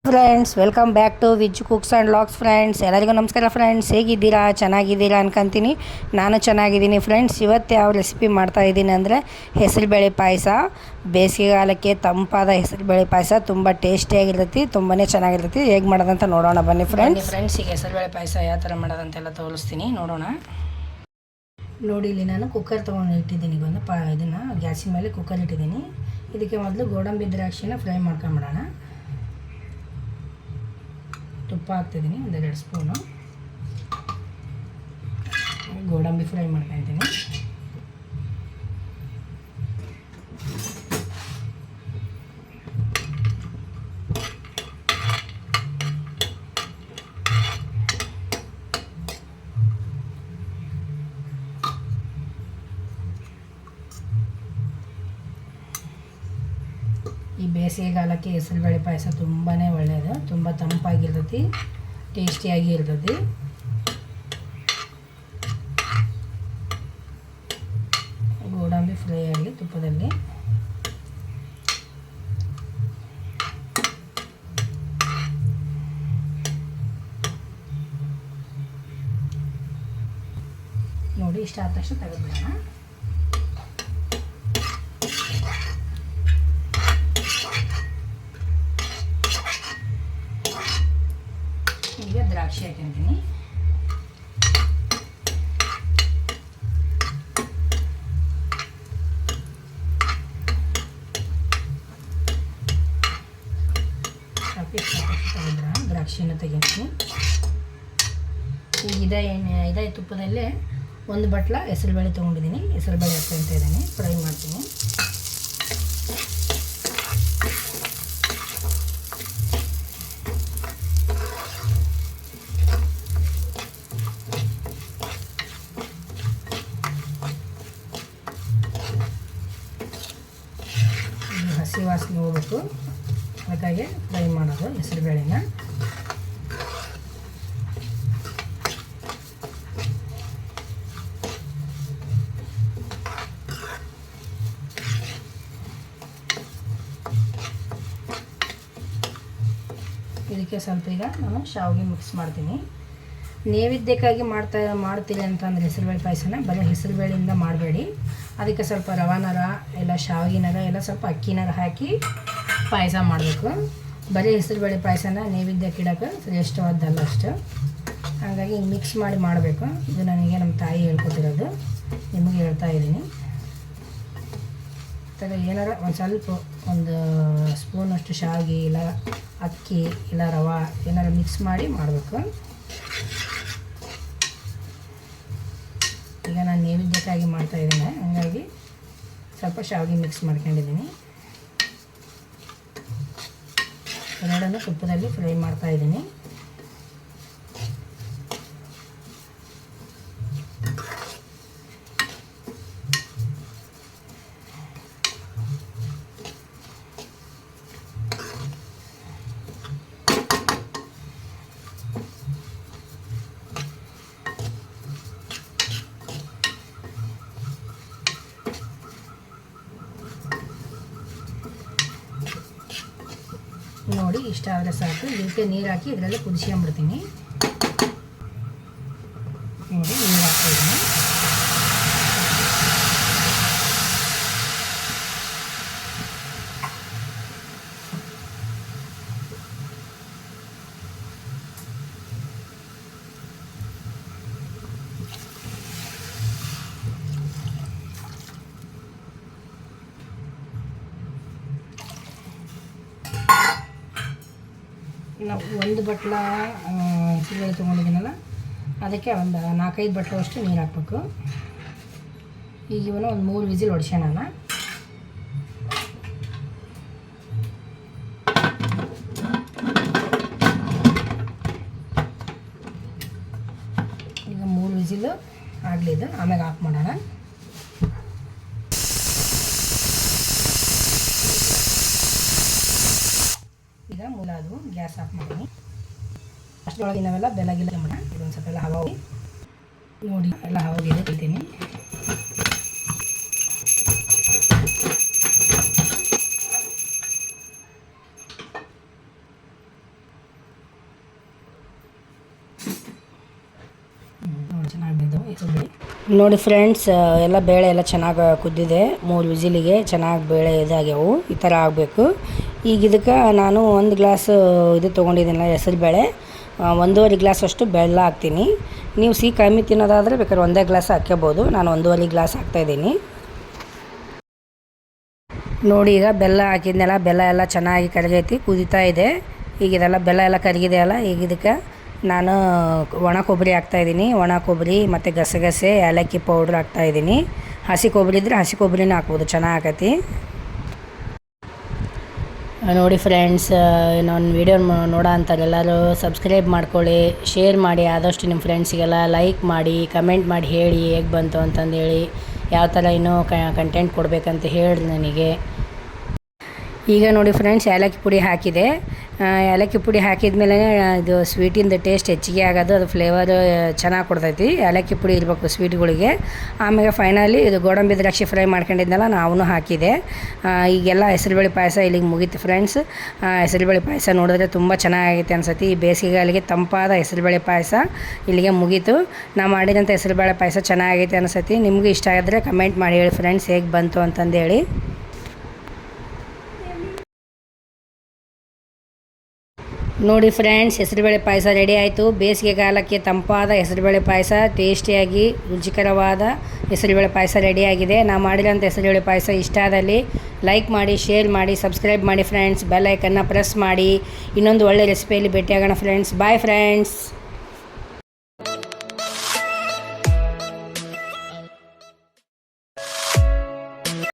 Friends, welcome back to ವಿಜ್ cooks and logs. Friends, ಎಲ್ಲರಿಗೂ ನಮಸ್ಕಾರ. ಫ್ರೆಂಡ್ಸ್, ಹೇಗಿದ್ದೀರಾ? ಚೆನ್ನಾಗಿದ್ದೀರಾ ಅನ್ಕೊಂತೀನಿ. ನಾನು ಚೆನ್ನಾಗಿದ್ದೀನಿ. ಫ್ರೆಂಡ್ಸ್, ಇವತ್ತು ಯಾವ ರೆಸಿಪಿ ಮಾಡ್ತಾಯಿದ್ದೀನಿ ಅಂದರೆ ಹೆಸರುಬೇಳೆ ಪಾಯಸ. ಬೇಸಿಗೆಗಾಲಕ್ಕೆ ತಂಪಾದ ಹೆಸರುಬೇಳೆ ಪಾಯಸ ತುಂಬ ಟೇಸ್ಟಿಯಾಗಿರ್ತೈತಿ, ತುಂಬಾ ಚೆನ್ನಾಗಿರ್ತೈತಿ. ಹೇಗೆ ಮಾಡೋದಂತ ನೋಡೋಣ ಬನ್ನಿ ಫ್ರೆಂಡ್ಸ್. ಈಗ ಹೆಸರುಬೇಳೆ ಪಾಯಸ ಯಾವ ಥರ ಮಾಡೋದಂತೆಲ್ಲ ತೋರಿಸ್ತೀನಿ, ನೋಡೋಣ. ನೋಡಿ, ಇಲ್ಲಿ ನಾನು ಕುಕ್ಕರ್ ತೊಗೊಂಡು ಇಟ್ಟಿದ್ದೀನಿ. ಇದನ್ನು ಗ್ಯಾಸಿನ ಮೇಲೆ ಕುಕ್ಕರ್ ಇಟ್ಟಿದ್ದೀನಿ. ಇದಕ್ಕೆ ಮೊದಲು ಗೋಡಂಬಿ ದ್ರಾಕ್ಷಿನ ಫ್ರೈ ಮಾಡ್ಕೊಂಬಿಡೋಣ. ತುಪ್ಪ ಹಾಕ್ತಿದ್ದೀನಿ, 1-2 ಸ್ಪೂನು. ಗೋಡಂಬಿ ಫ್ರೈ ಮಾಡ್ಕೊತೀನಿ. ಈ ಬೇಸಿಗೆಗಾಲಕ್ಕೆ ಹೆಸರುಬೇಳೆ ಪಾಯಸ ತುಂಬಾ ಒಳ್ಳೆಯದು. ತುಂಬ ತಂಪಾಗಿರ್ತೈತಿ, ಟೇಸ್ಟಿಯಾಗಿ ಇರ್ತೈತಿ. ಗೋಡಂಬಿ ಫ್ರೈ ಆಗಲಿ ತುಪ್ಪದಲ್ಲಿ. ನೋಡಿ, ಇಷ್ಟ ಆದ ತಕ್ಷಣ ತೆಗೆದುಬಿಡೋಣ. ಈಗ ದ್ರಾಕ್ಷಿ ಹಾಕ್ತೀನಿ. ದ್ರಾಕ್ಷಿನ ತೆಗಿತೀನಿ. ಈಗ ಇದೇ ತುಪ್ಪದಲ್ಲೇ 1 ಬಟ್ಲ ಹೆಸರುಬೇಳೆ ತೊಗೊಂಡಿದ್ದೀನಿ. ಹೆಸರುಬೇಳೆ ಹಾಕ್ತಾ ಇದ್ದೀನಿ, ಫ್ರೈ ಮಾಡ್ತೀನಿ. ಹಸಿ ವಾಸನೆ ಹೋಗ್ಬೇಕು, ಅದಕ್ಕಾಗಿ ಫ್ರೈ ಮಾಡೋದು ಹೆಸರುಬೇಳೆನ. ಇದಕ್ಕೆ ಸ್ವಲ್ಪ ಈಗ ನಾನು ಶಾವಿಗೆ ಮಿಕ್ಸ್ ಮಾಡ್ತೀನಿ. ನೈವೇದ್ಯಕ್ಕಾಗಿ ಮಾಡ್ತೀರಿ ಅಂತಂದರೆ ಹೆಸರುಬೇಳೆ ಪಾಯಸನ ಬರೀ ಹೆಸರುಬೇಳೆಯಿಂದ ಮಾಡಬೇಡಿ. ಅದಕ್ಕೆ ಸ್ವಲ್ಪ ರವಾನರ ಎಲ್ಲ ಶಾವಿಗೆನರ ಎಲ್ಲ ಸ್ವಲ್ಪ ಅಕ್ಕಿನರ ಹಾಕಿ ಪಾಯಸ ಮಾಡಬೇಕು. ಬರೀ ಹೆಸರುಬೇಳೆ ಪಾಯಸನ ನೈವೇದ್ಯಕ್ಕೆ ಇಡೋಕೆ ಶ್ರೇಷ್ಠವಾದ್ದಲ್ಲ ಅಷ್ಟು. ಹಾಗಾಗಿ ಮಿಕ್ಸ್ ಮಾಡಿ ಮಾಡಬೇಕು. ಇದು ನನಗೆ ನಮ್ಮ ತಾಯಿ ಹೇಳ್ಕೊತಿರೋದು, ನಿಮಗೆ ಹೇಳ್ತಾ ಇದ್ದೀನಿ. ಏನಾರ ಒಂದು ಸ್ಪೂನಷ್ಟು ಶಾವಿಗೆ ಇಲ್ಲ ಅಕ್ಕಿ ಇಲ್ಲ ರವೆ ಏನಾರು ಮಿಕ್ಸ್ ಮಾಡಿ ಮಾಡಬೇಕು. ಈಗ ನಾನು ನೈವೇದ್ಯಕ್ಕಾಗಿ ಮಾಡ್ತಾಯಿದ್ದೀನಿ, ಹಾಗಾಗಿ ಸ್ವಲ್ಪ ಶಾವಿಗೆ ಮಿಕ್ಸ್ ಮಾಡ್ಕೊಂಡಿದ್ದೀನಿ. ಎರಡನ್ನೂ ತುಪ್ಪದಲ್ಲಿ ಫ್ರೈ ಮಾಡ್ತಾಯಿದ್ದೀನಿ. ನೋಡಿ, ಇಷ್ಟ ಆದರೆ ಸಾಕು. ಇದಕ್ಕೆ ನೀರು ಹಾಕಿ ಇದರಲ್ಲಿ ಕುದಿಸ್ಕೊಂಬಿಡ್ತೀನಿ. ನೋಡಿ, ನೀರು ಹಾಕ್ತಾಯಿದ್ದೀನಿ. ನಾವು 1 ಬಟ್ಲ ಹೆಸರುಬೇಳೆ ತೊಗೊಂಡಿದ್ದೀನಲ್ಲ, ಅದಕ್ಕೆ ಒಂದು 4-5 ಬಟ್ಲಷ್ಟು ನೀರು ಹಾಕ್ಬೇಕು. ಈಗ ಇವನು ಒಂದು 3 ವಿಸಿಲ್ ಹೊಡ್ಸ್ಯಾನ. ಈಗ 3 ವಿಸಿಲು ಆಗಲಿದ್ದು, ಆಮೇಲೆ ಆಫ್ ಮಾಡೋಣ. ಈಗ ಅದು ಗ್ಯಾಸ್ ಆಫ್ ಮಾಡಿ ಅಷ್ಟರೊಳಗೆ ನಾವೆಲ್ಲ ಬೆಳಗಿಲ್ಲ ಮಾಡೋಣ. ಇದೊಂದು ಸ್ವಲ್ಪ ಎಲ್ಲ ಹವಾ ಹೋಗಿ ನೋಡಿ, ಎಲ್ಲ ಹವಾಗಿದೆ ಇದ್ದೀನಿ. ನೋಡಿ ಫ್ರೆಂಡ್ಸ್, ಎಲ್ಲ ಬೇಳೆ ಎಲ್ಲ ಚೆನ್ನಾಗಿ ಕುದ್ದಿದೆ. 3 ವಿಸಿಲಿಗೆ ಚೆನ್ನಾಗಿ ಬೇಳೆ ಇದಾಗ್ಯಾವು. ಈ ಥರ ಆಗಬೇಕು. ಈಗ ಇದಕ್ಕೆ ನಾನು 1 ಗ್ಲಾಸ್ ಇದು ತೊಗೊಂಡಿದ್ದೀನಲ್ಲ ಹೆಸರುಬೇಳೆ, 1.5 ಗ್ಲಾಸ್ ಅಷ್ಟು ಬೆಲ್ಲ ಹಾಕ್ತೀನಿ. ನೀವು ಸಿಹಿ ಕಮ್ಮಿ ತಿನ್ನೋದಾದರೆ ಬೇಕಾದ್ರೆ 1 ಗ್ಲಾಸ್ ಹಾಕ್ಕೋಬೋದು. ನಾನು 1.5 ಗ್ಲಾಸ್ ಹಾಕ್ತಾಯಿದ್ದೀನಿ. ನೋಡಿ, ಈಗ ಬೆಲ್ಲ ಹಾಕಿದ್ನೆಲ್ಲ, ಬೆಲ್ಲ ಎಲ್ಲ ಚೆನ್ನಾಗಿ ಕರಗೈತಿ, ಕುದೀತಾ ಇದೆ. ಈಗ ಇದೆಲ್ಲ ಬೆಲ್ಲ ಎಲ್ಲ ಕರಗಿದೆ ಅಲ್ಲ, ಈಗ ಇದಕ್ಕೆ ನಾನು ಒಣ ಕೊಬ್ಬರಿ ಹಾಕ್ತಾಯಿದ್ದೀನಿ. ಒಣ ಕೊಬ್ಬರಿ ಮತ್ತು ಗಸಗಸೆ, ಏಲಕ್ಕಿ ಪೌಡ್ರ್ ಹಾಕ್ತಾಯಿದ್ದೀನಿ. ಹಸಿ ಕೊಬ್ಬರಿ ಇದ್ದರೆ ಹಸಿ ಕೊಬ್ಬರಿನೂ ಹಾಕ್ಬೋದು, ಚೆನ್ನಾಗೈತಿ. ನೋಡಿ ಫ್ರೆಂಡ್ಸ್, ನನ್ನ ವೀಡಿಯೋ ನೋಡೋ ಅಂಥವ್ರೆಲ್ಲರೂ ಸಬ್ಸ್ಕ್ರೈಬ್ ಮಾಡ್ಕೊಳ್ಳಿ, ಶೇರ್ ಮಾಡಿ, ಆದಷ್ಟು ನಿಮ್ಮ ಫ್ರೆಂಡ್ಸಿಗೆಲ್ಲ ಲೈಕ್ ಮಾಡಿ, ಕಮೆಂಟ್ ಮಾಡಿ ಹೇಳಿ ಹೇಗೆ ಬಂತು ಅಂತಂದೇಳಿ, ಯಾವ ಥರ ಇನ್ನೂ ಕಂಟೆಂಟ್ ಕೊಡಬೇಕಂತ ಹೇಳಿ ನನಗೆ. ಈಗ ನೋಡಿ ಫ್ರೆಂಡ್ಸ್, ಏಲಕ್ಕಿ ಪುಡಿ ಹಾಕಿದೆ. ಏಲಕ್ಕಿ ಪುಡಿ ಹಾಕಿದ ಮೇಲೆ ಇದು ಸ್ವೀಟಿಂದ ಟೇಸ್ಟ್ ಹೆಚ್ಚಿಗೆ ಆಗೋದು, ಅದು ಫ್ಲೇವರ್ ಚೆನ್ನಾಗಿ ಕೊಡ್ತೈತಿ. ಏಲಕ್ಕಿ ಪುಡಿ ಇರಬೇಕು ಸ್ವೀಟ್ಗಳಿಗೆ. ಆಮೇಲೆ ಫೈನಲಿ ಇದು ಗೋಡಂಬಿ ದ್ರಾಕ್ಷಿ ಫ್ರೈ ಮಾಡ್ಕೊಂಡಿದ್ನಲ್ಲ, ನಾವು ಹಾಕಿದೆ. ಈಗೆಲ್ಲ ಹೆಸರುಬೇಳೆ ಪಾಯಸ ಇಲ್ಲಿಗೆ ಮುಗೀತು ಫ್ರೆಂಡ್ಸ್. ಹೆಸರುಬೇಳೆ ಪಾಯಸ ನೋಡಿದ್ರೆ ತುಂಬ ಚೆನ್ನಾಗೈತೆ ಅನ್ಸತಿ. ಈ ಬೇಸಿಗೆಗಾಲಿಗೆ ತಂಪಾದ ಹೆಸರುಬೇಳೆ ಪಾಯಸ ಇಲ್ಲಿಗೆ ಮುಗೀತು. ನಾ ಮಾಡಿದಂಥ ಹೆಸರುಬೇಳೆ ಪಾಯಸ ಚೆನ್ನಾಗೈತೆ ಅನ್ಸತಿ. ನಿಮಗೂ ಇಷ್ಟ ಆಗಿದ್ರೆ ಕಮೆಂಟ್ ಮಾಡಿ ಹೇಳಿ ಫ್ರೆಂಡ್ಸ್, ಹೇಗೆ ಬಂತು ಅಂತಂದೇಳಿ. ನೋಡಿ ಫ್ರೆಂಡ್ಸ್, ಹೆಸರುಬೇಳೆ ಪಾಯಸ ರೆಡಿ ಆಯಿತು. ಬೇಸಿಗೆ ಕಾಲಕ್ಕೆ ತಂಪಾದ ಹೆಸರುಬೇಳೆ ಪಾಯಸ, ಟೇಸ್ಟಿಯಾಗಿ ರುಚಿಕರವಾದ ಹೆಸರುಬೇಳೆ ಪಾಯಸ ರೆಡಿಯಾಗಿದೆ. ನಾನು ಮಾಡಿರೋಂಥ ಹೆಸರುಬೇಳೆ ಪಾಯಸ ಇಷ್ಟ ಆದಲ್ಲಿ ಲೈಕ್ ಮಾಡಿ, ಶೇರ್ ಮಾಡಿ, ಸಬ್ಸ್ಕ್ರೈಬ್ ಮಾಡಿ ಫ್ರೆಂಡ್ಸ್. ಬೆಲ್ ಐಕನ್ನ ಪ್ರೆಸ್ ಮಾಡಿ. ಇನ್ನೊಂದು ಒಳ್ಳೆ ರೆಸಿಪಿಯಲ್ಲಿ ಭೇಟಿಯಾಗೋಣ ಫ್ರೆಂಡ್ಸ್. Bye friends.